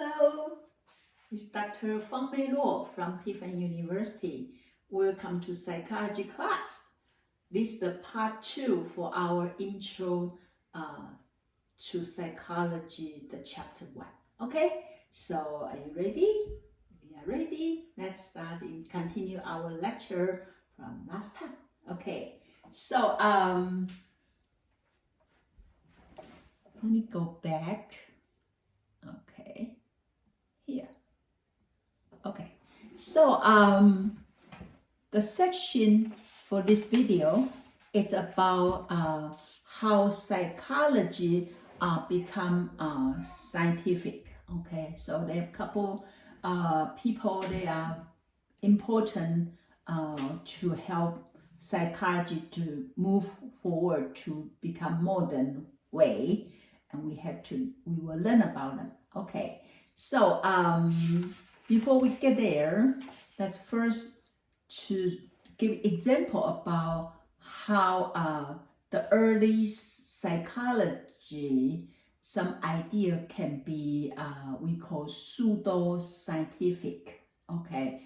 Hello, it's Dr. Fang-Mei Law from Tiffin University. Welcome to psychology class. This is the part 2 for our intro to psychology, the chapter 1. Okay, so are you ready? We are ready. Let's start and continue our lecture from last time. Okay, so let me go back. Okay, here. Okay, so the section for this video is about how psychology become scientific. Okay, so there are a couple people, they are important to help psychology to move forward to become modern way, and we will learn about them. Okay, so before we get there, let's first to give example about how the early psychology, some idea can be we call pseudo-scientific. Okay,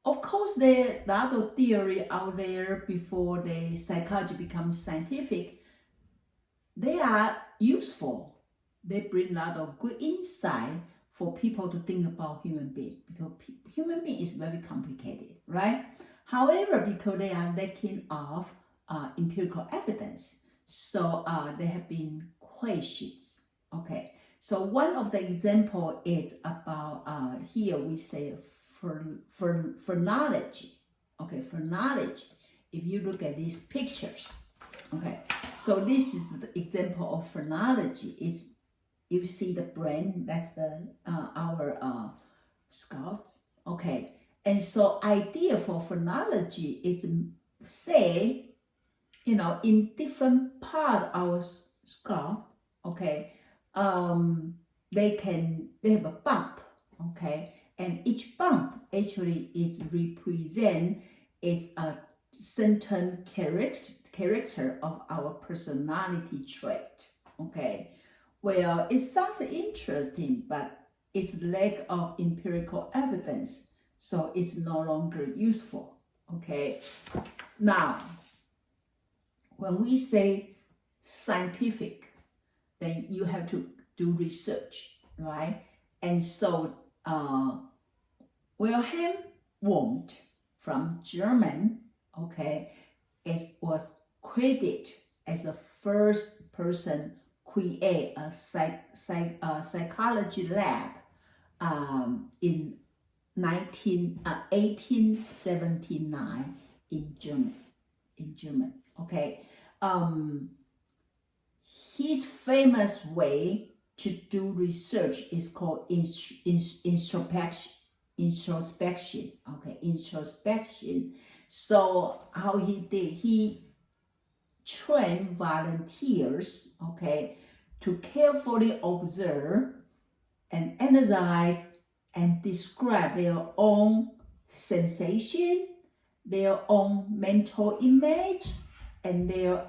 of course there are a lot of theory out there before the psychology becomes scientific. They are useful. They bring a lot of good insight for people to think about human being, because human being is very complicated, right? However, because they are lacking of empirical evidence, so there have been questions. Okay, so one of the example is about here we say for knowledge. Okay, for knowledge, if you look at these pictures, okay, so this is the example of phrenology. It's, you see the brain, that's the our skull. Okay, and so idea for phrenology is say, you know, in different part of our skull, okay, they have a bump, okay, and each bump actually is represent is a certain character of our personality trait. Okay, well, it sounds interesting, but it's lack of empirical evidence, so it's no longer useful. Okay, now when we say scientific, then you have to do research, right? And so Wilhelm Wundt from German, okay, was credited as the first person create a psychology lab in 1879 in German. Okay, his famous way to do research is called introspection. Okay, introspection. So how he did, he trained volunteers, okay, to carefully observe and analyze and describe their own sensation, their own mental image, and their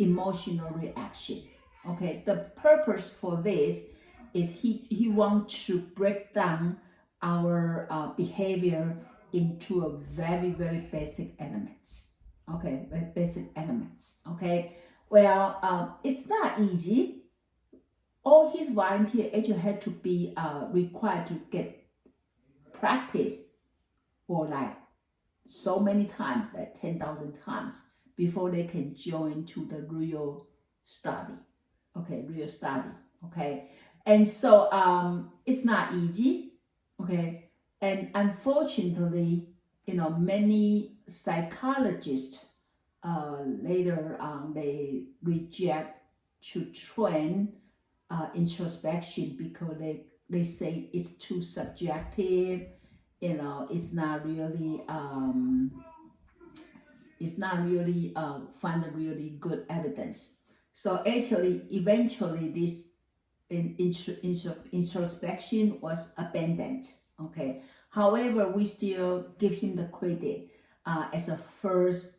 emotional reaction. Okay, the purpose for this is he wants to break down our behavior into a very, very basic elements. Okay, very basic elements. Okay, well, it's not easy. All his volunteers actually had to be required to get practice for like so many times, like 10,000 times, before they can join to the real study. Okay, real study. Okay, and so it's not easy. Okay, and unfortunately, you know, many psychologists later on they reject to train introspection because they say it's too subjective. You know, it's not really find a really good evidence. So actually, eventually, this introspection was abandoned. Okay. However, we still give him the credit as a first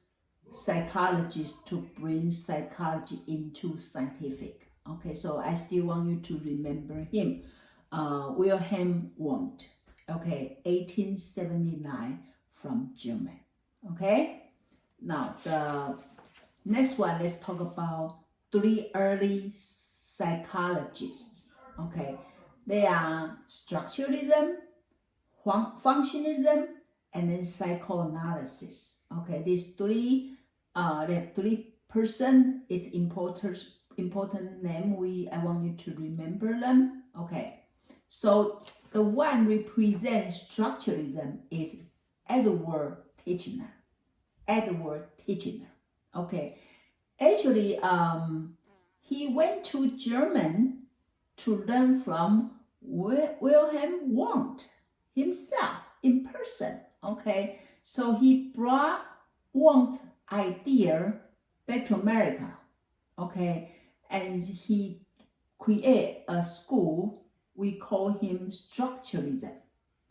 psychologist to bring psychology into scientific. Okay, so I still want you to remember him. Wilhelm Wundt, okay, 1879 from German, okay? Now, the next one, let's talk about 3 early psychologists, okay? They are structuralism, functionalism, and then psychoanalysis, okay? These three, they have 3 person. It's important name. I want you to remember them, okay? So the one represent structuralism is Edward Titchener. Okay. Actually, he went to German to learn from Wilhelm Wundt himself in person. Okay. So he brought Wundt's idea back to America. Okay. And he created a school. We call him structuralism.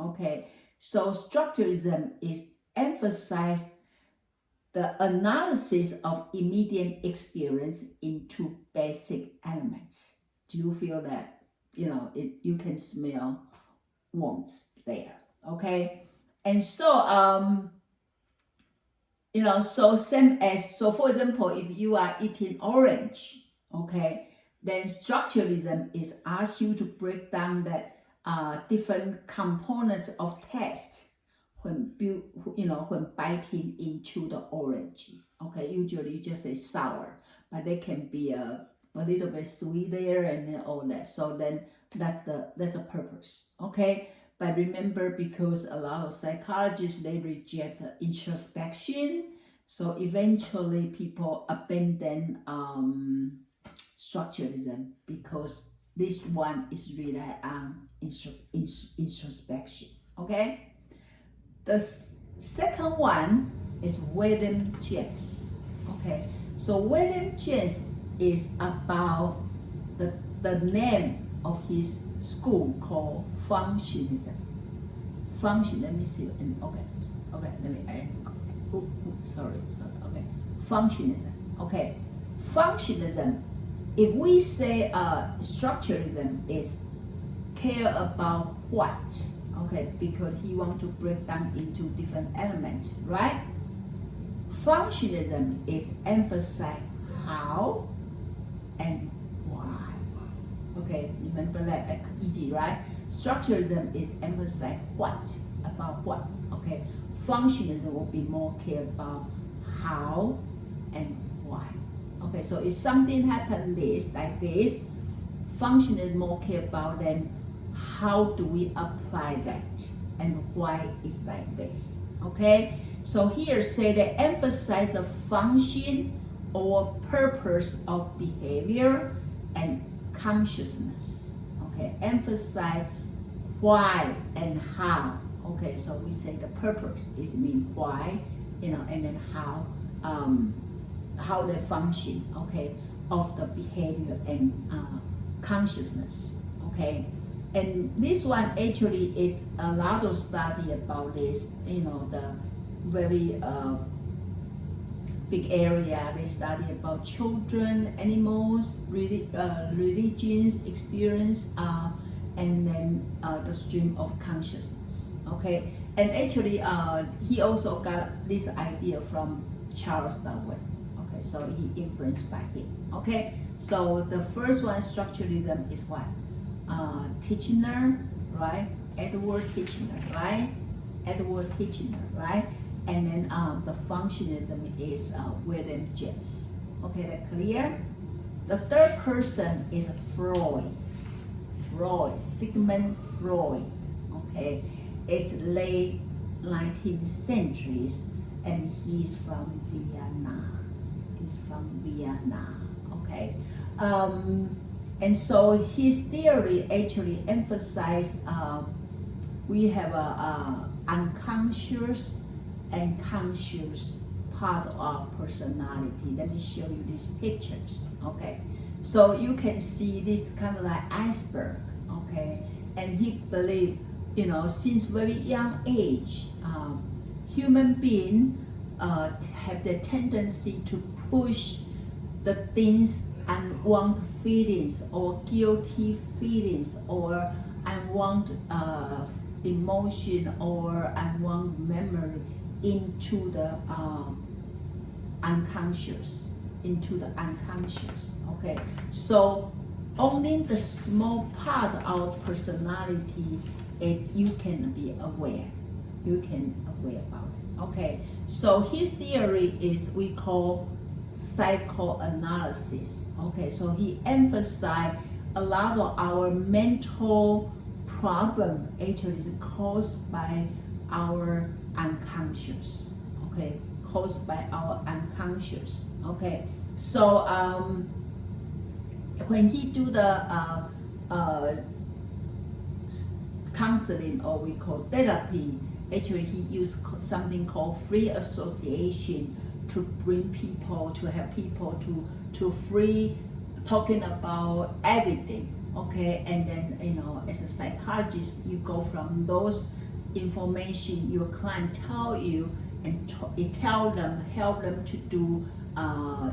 Okay, so structuralism is emphasized the analysis of immediate experience into basic elements. Do you feel that? You can smell warmth there. Okay, and so so for example, if you are eating orange, okay, then structuralism is ask you to break down the different components of taste when biting into the orange. Okay, usually you just say sour, but they can be a little bit sweet there and then all that. So then that's a purpose. Okay, but remember, because a lot of psychologists, they reject the introspection, so eventually people abandon structuralism because this one is rely on introspection. Okay, the second one is William James. Okay, so William James is about the name of his school called functionalism. Let me see. Okay. Let me. Sorry. Okay, functionalism. Okay, functionalism. If we say structuralism is care about what, okay, because he want to break down into different elements, right? Functionalism is emphasize how and why. Okay, remember that easy, right? Structuralism is emphasize what, about what. Okay, functionalism will be more care about how and why. Okay, so if something happened like this, function is more care about then how do we apply that and why it's like this. Okay, so here say they emphasize the function or purpose of behavior and consciousness. Okay, emphasize why and how. Okay, so we say the purpose is mean why, and then how they function, okay, of the behavior and consciousness, okay. And this one actually is a lot of study about this, the very big area. They study about children, animals, religions, experience, and then the stream of consciousness, okay. And actually, he also got this idea from Charles Darwin. Okay, so he influenced by him. Okay, so the first one, structuralism, is what? Titchener, right? Edward Titchener, right? And then the functionalism is William James. Okay, that clear? The third person is Freud, Sigmund Freud. Okay, it's late 19th centuries, and he's from Vienna. Okay, and so his theory actually emphasized we have a unconscious and conscious part of our personality. Let me show you these pictures. Okay, so you can see this kind of like iceberg. Okay, and he believed, since very young age, human beings have the tendency to push the things, unwanted feelings or guilty feelings or unwanted emotion or unwanted memory into the unconscious, okay? So only the small part of personality is you can be aware. You can aware about it, okay? So his theory is we call psychoanalysis, okay? So he emphasized a lot of our mental problem actually is caused by our unconscious, okay? Caused by our unconscious, okay? So when he do the counseling, or we call therapy, actually he used something called free association to bring people, to have people to free talking about everything, okay? And then, you know, as a psychologist, you go from those information your client tell you and help them to do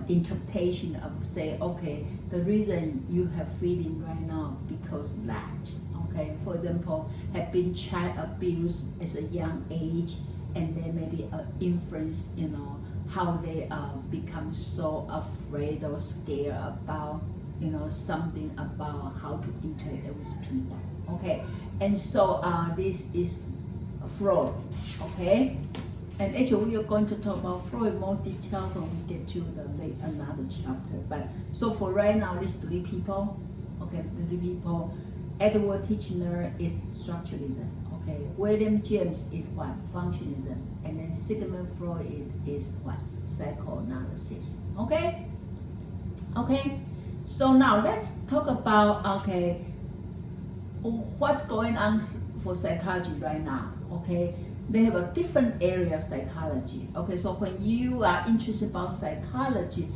interpretation of, say, okay, the reason you have feeling right now because that, okay? For example, have been child abused as a young age, and then maybe influence, you know, how they become so afraid or scared about, you know, something about how to interact with people, okay? And so this is Freud, okay? And actually we are going to talk about Freud more detail when we get to another chapter. But so for right now, these three people, okay, the three people. Edward Titchener is structuralism, okay? William James is what? Functionalism. And then Sigmund Freud is what? Psychoanalysis, okay? Okay, so now let's talk about, okay, what's going on for psychology right now, okay? They have a different area of psychology, okay? So when you are interested about psychology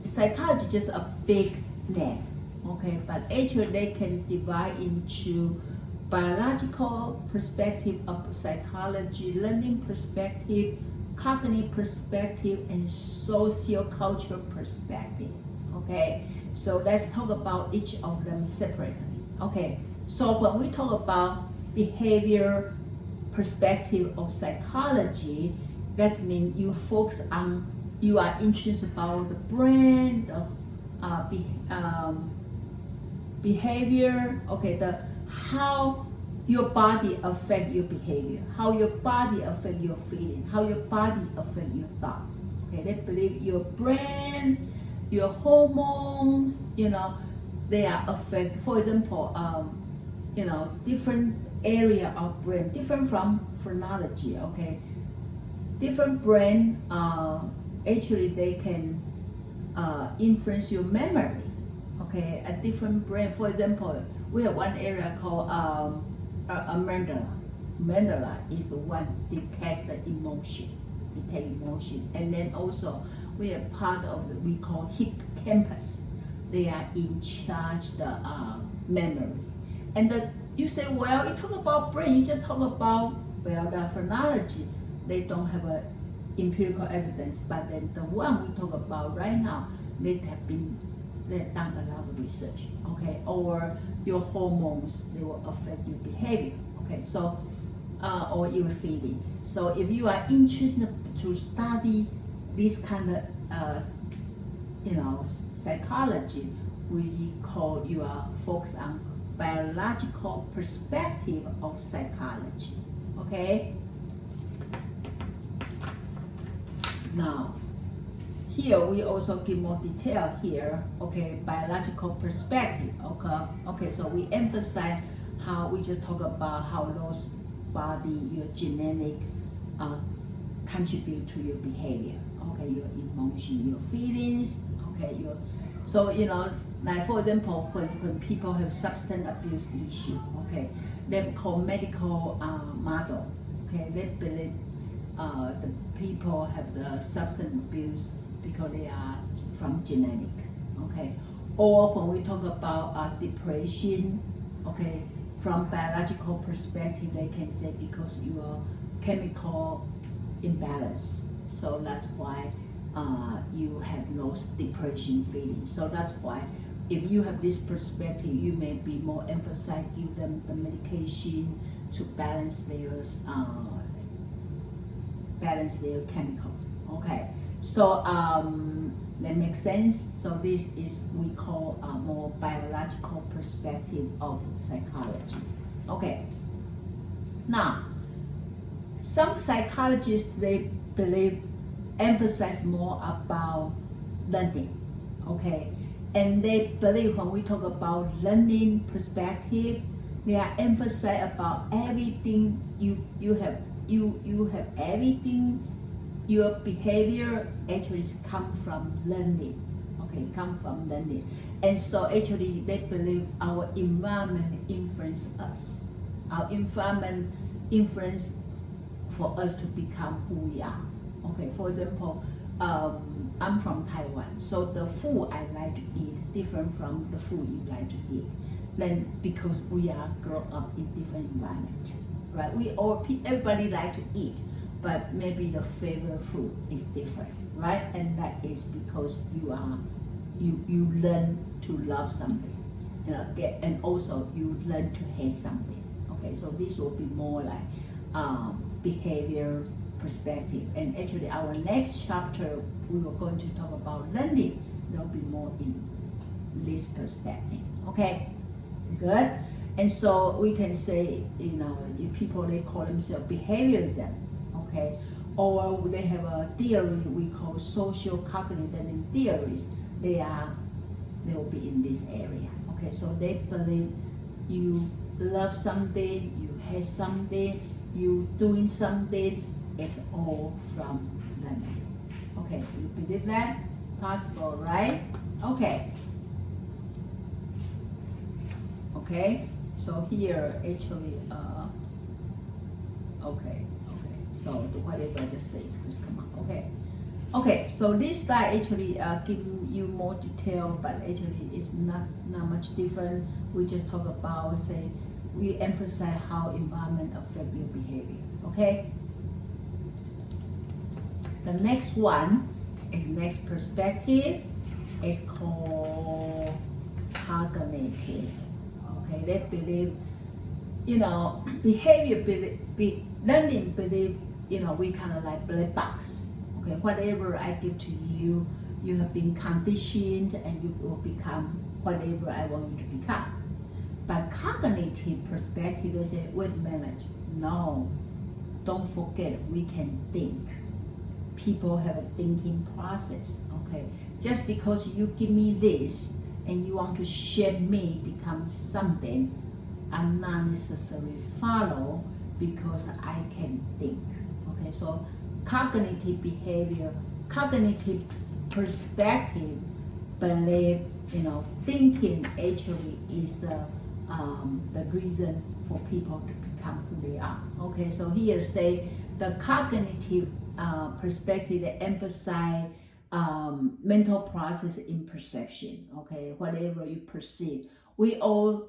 is just a big name, okay? But actually they can divide into biological perspective of psychology, learning perspective, cognitive perspective, and socio-cultural perspective, okay? So let's talk about each of them separately, okay? So when we talk about behavior perspective of psychology, that means you focus on, you are interested about the brain, the behavior, okay, the how your body affect your behavior, how your body affect your feeling, how your body affect your thought, okay? They believe your brain, your hormones, you know, they are affected. For example, you know, different area of brain, different from phrenology, okay? Different brain, actually they can influence your memory, okay? A different brain, for example, we have one area called amygdala. Amygdala is the one detect the emotion, and then also we are part of the, we call hippocampus. They are in charge the memory. And you say, well, you talk about brain, you just talk about, well, the phrenology, they don't have a empirical evidence, but then the one we talk about right now, they've done a lot of research, okay? Or your hormones, they will affect your behavior, okay? So, or your feelings. So if you are interested to study this kind of, you know, psychology, we call you are focused on biological perspective of psychology, okay? Now, here we also give more detail here, okay? Biological perspective, okay? So we emphasize how we just talk about how those body, your genetic, contribute to your behavior, okay? Your emotion, your feelings, okay? So you know, like for example, when people have substance abuse issue, okay, they call medical model, okay, they believe the people have the substance abuse because they are from genetic, okay, or when we talk about depression, okay, from biological perspective, they can say because you are chemical imbalance, so that's why you have those depression feelings. So that's why if you have this perspective, you may be more emphasized, give them the medication to balance their chemical. Okay, so that makes sense. So this is we call a more biological perspective of psychology. Okay, now some psychologists, they believe, emphasize more about learning. Okay, and they believe when we talk about learning perspective, they are emphasize about everything you have everything. Your behavior actually come from learning. Okay, come from learning. And so actually they believe our environment influence us. Our environment influence for us to become who we are. Okay, for example, I'm from Taiwan, so the food I like to eat different from the food you like to eat. Then because we are grow up in different environment, right? Everybody like to eat, but maybe the favorite food is different, right? And that is because you learn to love something, and also you learn to hate something. Okay, so this will be more like behavior perspective. And actually our next chapter we were going to talk about learning. There'll be more in this perspective. Okay, good. And so we can say, if people, they call themselves behaviorism, okay, or they have a theory we call social cognitive learning theories. They will be in this area. Okay, so they believe you love something, you hate something, you doing something, it's all from learning. Okay, do you believe that? Possible, right? Okay. Okay, so here actually, okay, so whatever I just say is just come up. Okay, so this slide actually giving you more detail, but actually it's not much different. We just talk about, say, we emphasize how environment affect your behavior. Okay, the next one is next perspective. It's called cognitive. Okay, they believe, behavior believe, learning believe, we kind of like black box. Okay, whatever I give to you, you have been conditioned and you will become whatever I want you to become. But cognitive perspective, they say, wait a minute, no, don't forget we can think. People have a thinking process. Okay, just because you give me this and you want to shape me become something, I'm not necessarily follow because I can think. Okay, so cognitive behavior, cognitive perspective believe, thinking actually is the reason for people to become who they are. Okay, so here say the cognitive perspective, they emphasize mental process in perception. Okay, whatever you perceive, we all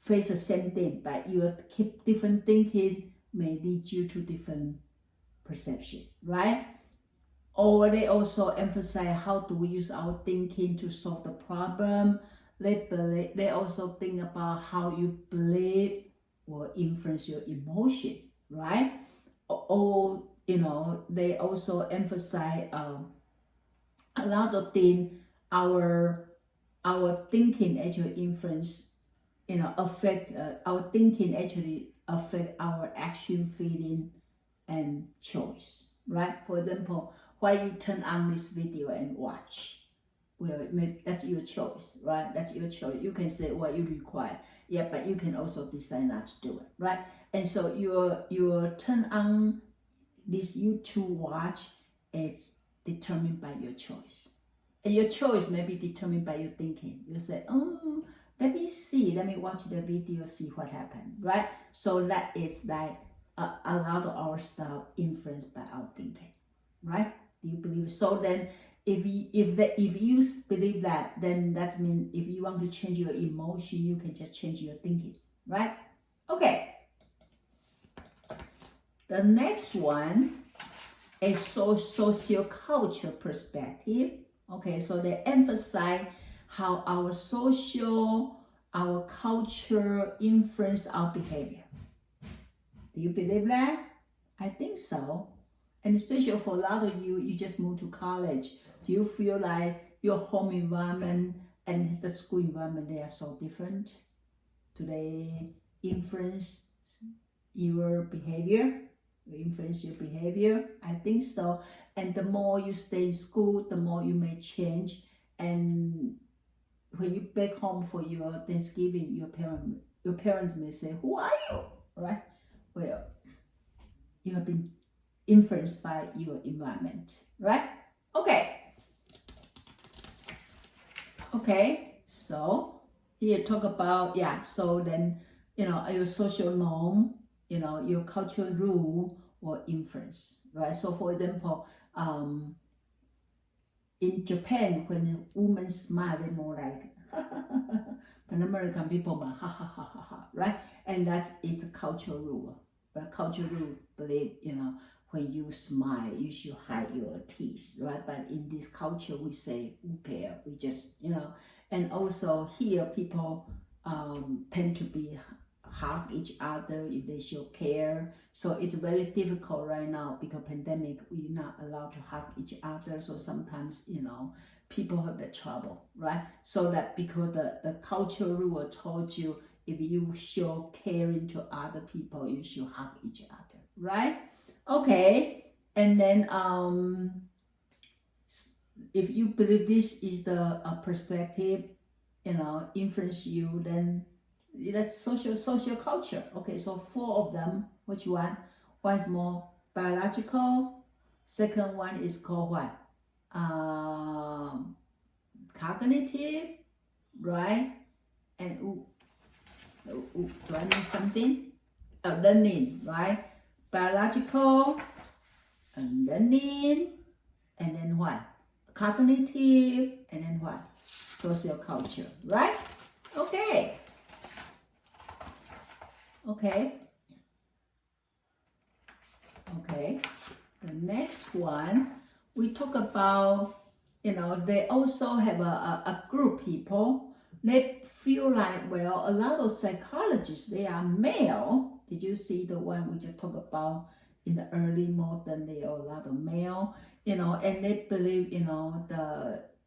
face the same thing, but you keep different thinking may lead you to different perception, right? Or they also emphasize how do we use our thinking to solve the problem. They also think about how you believe will influence your emotion, right? Or they also emphasize a lot of things. Our thinking actually influence, affect our thinking actually affect our action, feeling, and choice, right? For example, why you turn on this video and watch, well, maybe that's your choice, right? That's your choice. You can say what you require, yeah, but you can also decide not to do it, right? And so your turn on this YouTube watch, it's determined by your choice. And your choice may be determined by your thinking. You say, let me watch the video, see what happened, right? So that is like a lot of our stuff influenced by our thinking, right? Do you believe it? So then if you believe that, then that means if you want to change your emotion, you can just change your thinking, right? Okay. The next one is sociocultural perspective. Okay, so they emphasize how our social, our culture influence our behavior. Do you believe that? I think so. And especially for a lot of you, you just moved to college. Do you feel like your home environment and the school environment, they are so different? Do they influence your behavior? Influence your behavior? I think so. And the more you stay in school, the more you may change. And when you back home for your Thanksgiving, your parents may say, "Who are you?" Right? Well, you have been influenced by your environment, right? Okay, so here talk about, so then, your social norm, your cultural rule or influence, right? So for example, in Japan, when women smile, they're more like, but American people, ha ha ha ha ha, right? And it's a cultural rule. But cultural rule believe, when you smile, you should hide your teeth, right? But in this culture, we say, who care? We just, and also here, people tend to be hug each other if they show care. So it's very difficult right now because pandemic, we're not allowed to hug each other. So sometimes, people have the trouble, right? So that because the cultural rule told you, if you show caring to other people, you should hug each other, right? Okay, and then if you believe this is the perspective, influence you, then that's social culture. Okay, so 4 of them. Which one? One is more biological. Second one is called what? Cognitive, right? And do I need something? Learning, right? Biological, and learning, and then what? Cognitive, and then what? Social culture, right? Okay. The next one, we talk about, they also have a group people. They feel like, well, a lot of psychologists, they are male. Did you see the one we just talked about in the early modern? They are a lot of male, and they believe,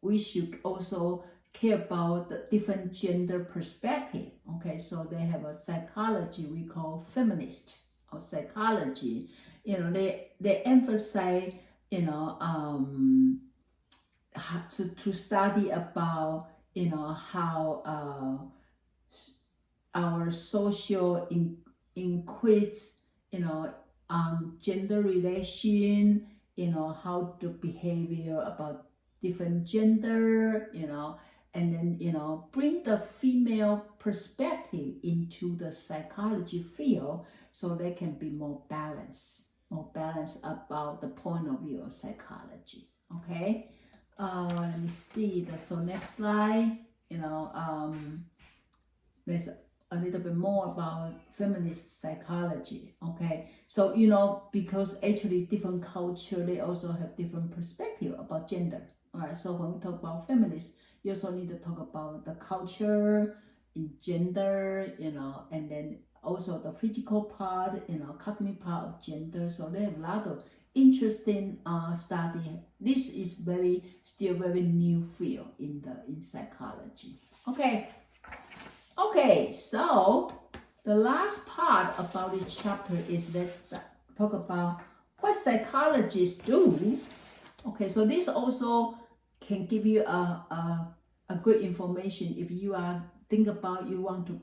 we should also care about the different gender perspective. Okay, so they have a psychology we call feminist or psychology. They emphasize, to study about, how our social increase, gender relation, how to behavior about different gender, and then, bring the female perspective into the psychology field so they can be more balanced about the point of view of psychology. Okay, let me see. So next slide, there's a little bit more about feminist psychology. Okay, so because actually different culture, they also have different perspective about gender. All right, so when we talk about feminist, you also need to talk about the culture in gender, and then also the physical part, cognitive part of gender. So they have a lot of interesting study. This is still very new field in psychology. Okay, so the last part about this chapter is let's talk about what psychologists do. Okay, so this also can give you a good information if you are think about you want to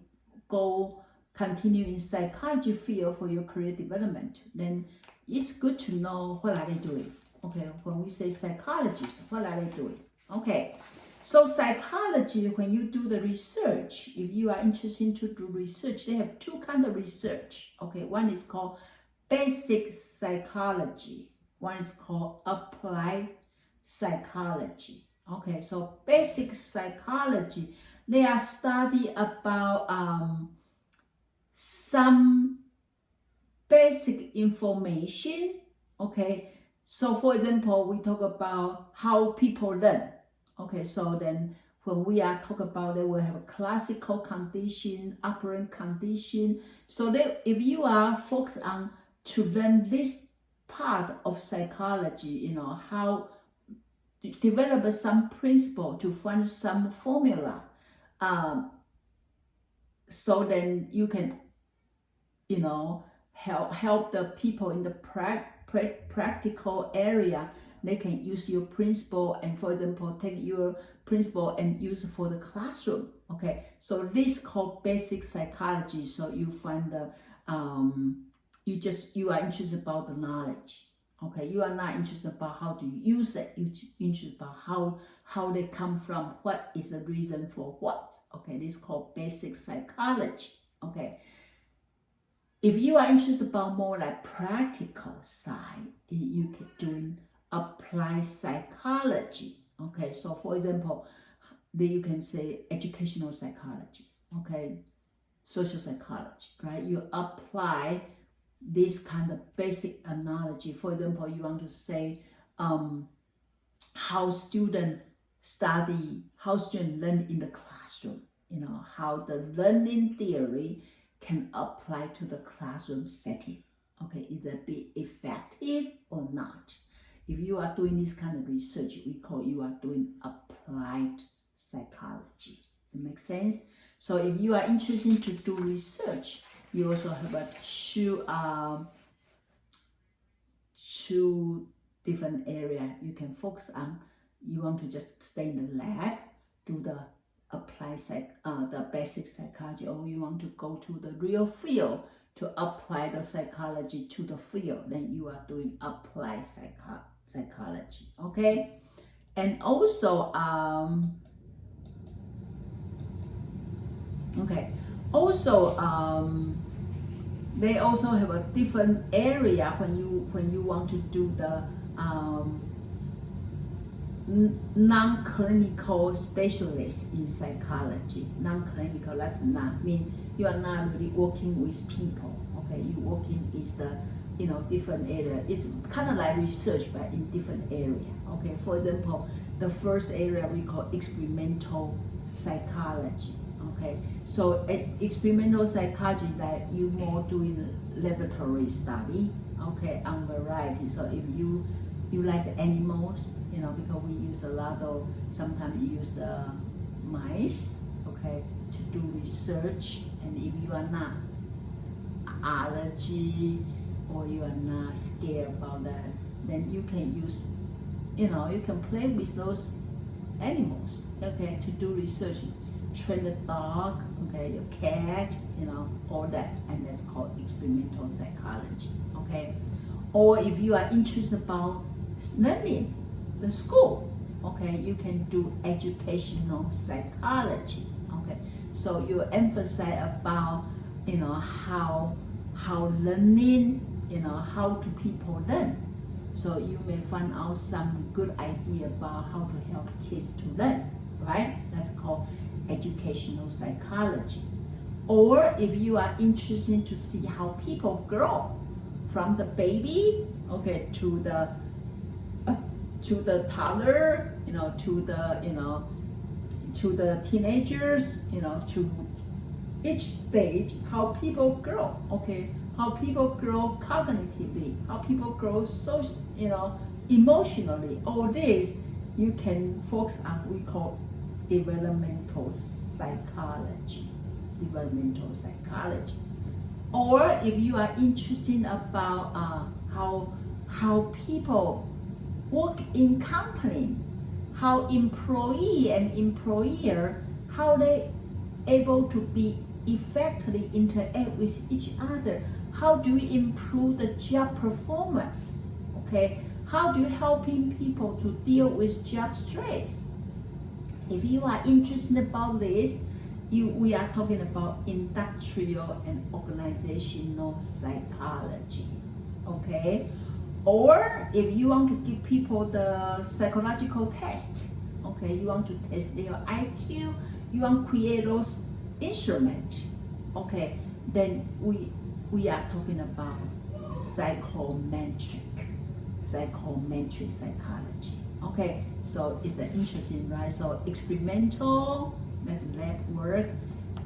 continue in psychology field for your career development. Then it's good to know what are they doing. Okay, when we say psychologists, what are they doing? Okay. So psychology, when you do the research, if you are interested to do research, they have 2 kinds of research. Okay, one is called basic psychology. One is called applied psychology. Okay, so basic psychology, they are study about some basic information. Okay, so for example, we talk about how people learn. Okay, so then When we are talking about it, we have a classical condition, operant condition. So that if you are focused on to learn this part of psychology, how to develop some principle to find some formula, so then you can, help the people in the practical area. They can use your principle and, for example, take your principle and use it for the classroom. Okay, so this called basic psychology. So you find the you are interested about the knowledge. Okay, you are not interested about how to use it. You're interested about how they come from, what is the reason for what. Okay, this is called basic psychology. Okay, if you are interested about more like practical side, you can do apply psychology. Okay, so for example, then you can say educational psychology. Okay, social psychology, right? You apply this kind of basic analogy. For example, you want to say how students study, how students learn in the classroom, how the learning theory can apply to the classroom setting. Okay, either be effective or not. If you are doing this kind of research, we call you are doing applied psychology. Does it make sense? So if you are interested to do research, you also have a two different area you can focus on. You want to just stay in the lab, do the the basic psychology, or you want to go to the real field to apply the psychology to the field, then you are doing applied psychology. Okay, and also they also have a different area when you want to do the non-clinical specialist in psychology. Non-clinical, that's not mean you are not really working with people. Okay, you working is the different area. It's kind of like research, but in different area. Okay, for example, the first area we call experimental psychology. Okay, so experimental psychology, that you more doing laboratory study, okay, on variety. So if you like the animals, because we use a lot of, sometimes you use the mice, okay, to do research. And if you are not allergy or you are not scared about that, then you can use, you can play with those animals, okay, to do research. Train the dog, okay, your cat, all that, and that's called experimental psychology. Okay, or if you are interested about learning, the school, okay, you can do educational psychology. Okay, so you emphasize about how learning, how do people learn. So you may find out some good idea about how to help kids to learn, right? That's called educational psychology. Or if you are interested to see how people grow from the baby, okay, to the toddler, to the teenagers, to each stage, how people grow, okay, how people grow cognitively, how people grow social, emotionally. All this you can focus on. We call developmental psychology. Or if you are interested about how people work in company, how employee and employer, how they able to be effectively interact with each other, how do you improve the job performance, okay, how do you helping people to deal with job stress. If you are interested about this, we are talking about industrial and organizational psychology, okay? Or if you want to give people the psychological test, okay, you want to test their IQ, you want to create those instruments, okay, then we are talking about psychometric psychology, Okay, so it's interesting, right? So experimental, that's lab work.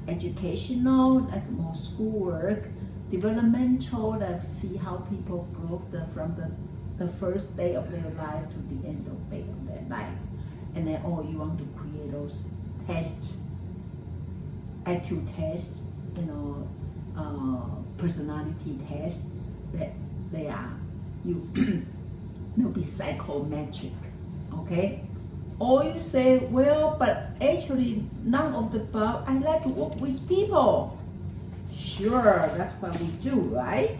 Educational, that's more schoolwork. Developmental, let's see how people grow from the first day of their life to the end of day of their life. And then you want to create those tests, IQ tests, personality tests, that they are they'll be psychometric. Okay, or you say, well, but actually none of the above. I like to work with people. Sure, that's what we do, right?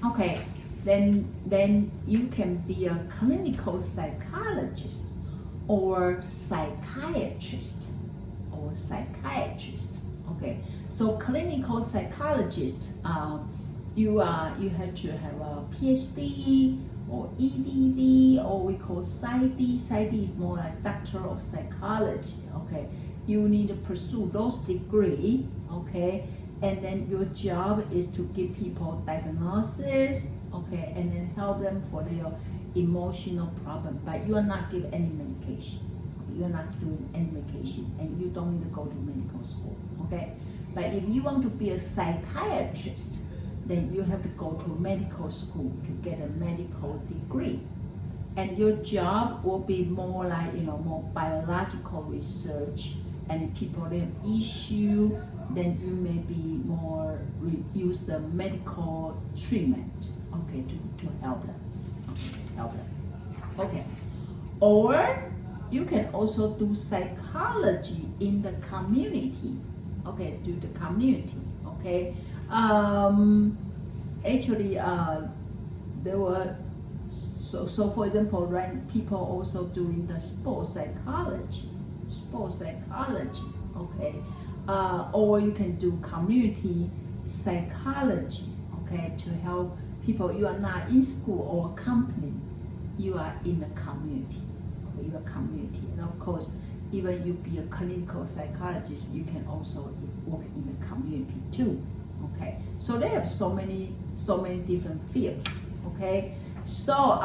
Okay, then you can be a clinical psychologist or psychiatrist. Okay, so clinical psychologist, you have to have a PhD or EDD, or we call PsyD. PsyD is more like Doctor of Psychology. Okay, you need to pursue those degrees. Okay, and then your job is to give people diagnosis. Okay, and then help them for their emotional problem. But you are not giving any medication. You're not doing any medication, and you don't need to go to medical school. Okay, but if you want to be a psychiatrist, then you have to go to medical school to get a medical degree, and your job will be more like more biological research, and people they have issue, then you may be more use the medical treatment, okay, to help them, okay, or you can also do psychology in the community, okay, do the community, okay. Actually, there were so for example, right, people also doing the sports psychology, okay, or you can do community psychology, okay, to help people. You are not in school or company, you are in the community, okay, you are community, and of course, even you be a clinical psychologist, you can also work in the community too. Okay, so they have so many different fields. Okay, so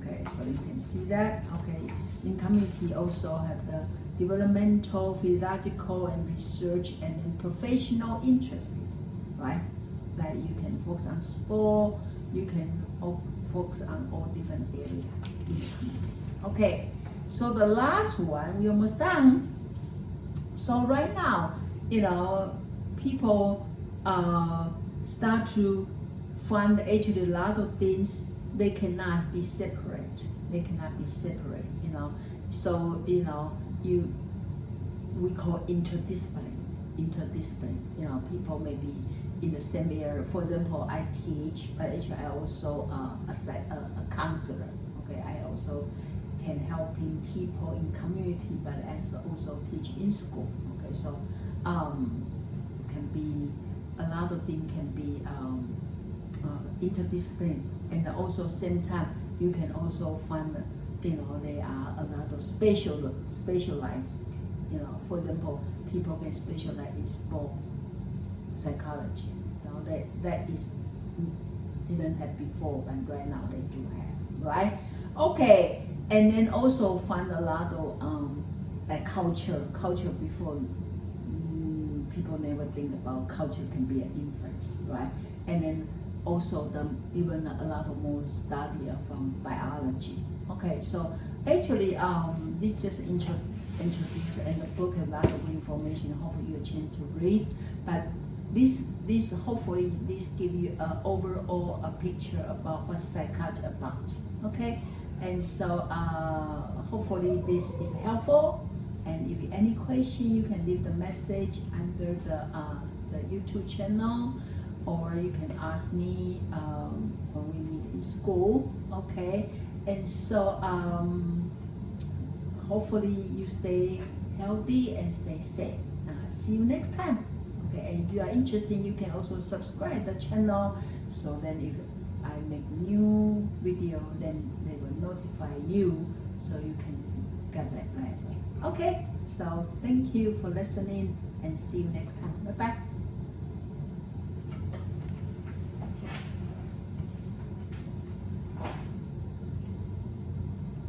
okay, so you can see that. Okay, in community also have the developmental, physiological, and research, and then professional interest, right? Like you can focus on sport, you can focus on all different areas in the community. Okay, so the last one, we almost done. So right now, people start to find actually a lot of things they cannot be separate. So we call interdiscipline. People may be in the same area. For example, I teach, but actually I also a counselor. Okay, I also can helping people in community, but I also teach in school. Okay, so can be a lot of things can be interdisciplinary, and also same time you can also find there are a lot of specialized. For example, people can specialize in sport psychology. That is didn't have before, but right now they do have, right? Okay, and then also find a lot of like culture before. People never think about culture can be an influence, right? And then also even a lot of more study from biology. Okay, so actually this just introduce, and the book has a lot of information. Hopefully you chance to read, but this hopefully this give you an overall picture about what psychology about. Okay, and so hopefully this is helpful. And if you have any question, you can leave the message under the YouTube channel, or you can ask me when we meet in school. Okay, and so hopefully you stay healthy and stay safe. See you next time. Okay, and if you are interested, you can also subscribe the channel, so then if I make new video, then they will notify you, so you can get that right away. Okay, so thank you for listening, and see you next time. Bye bye.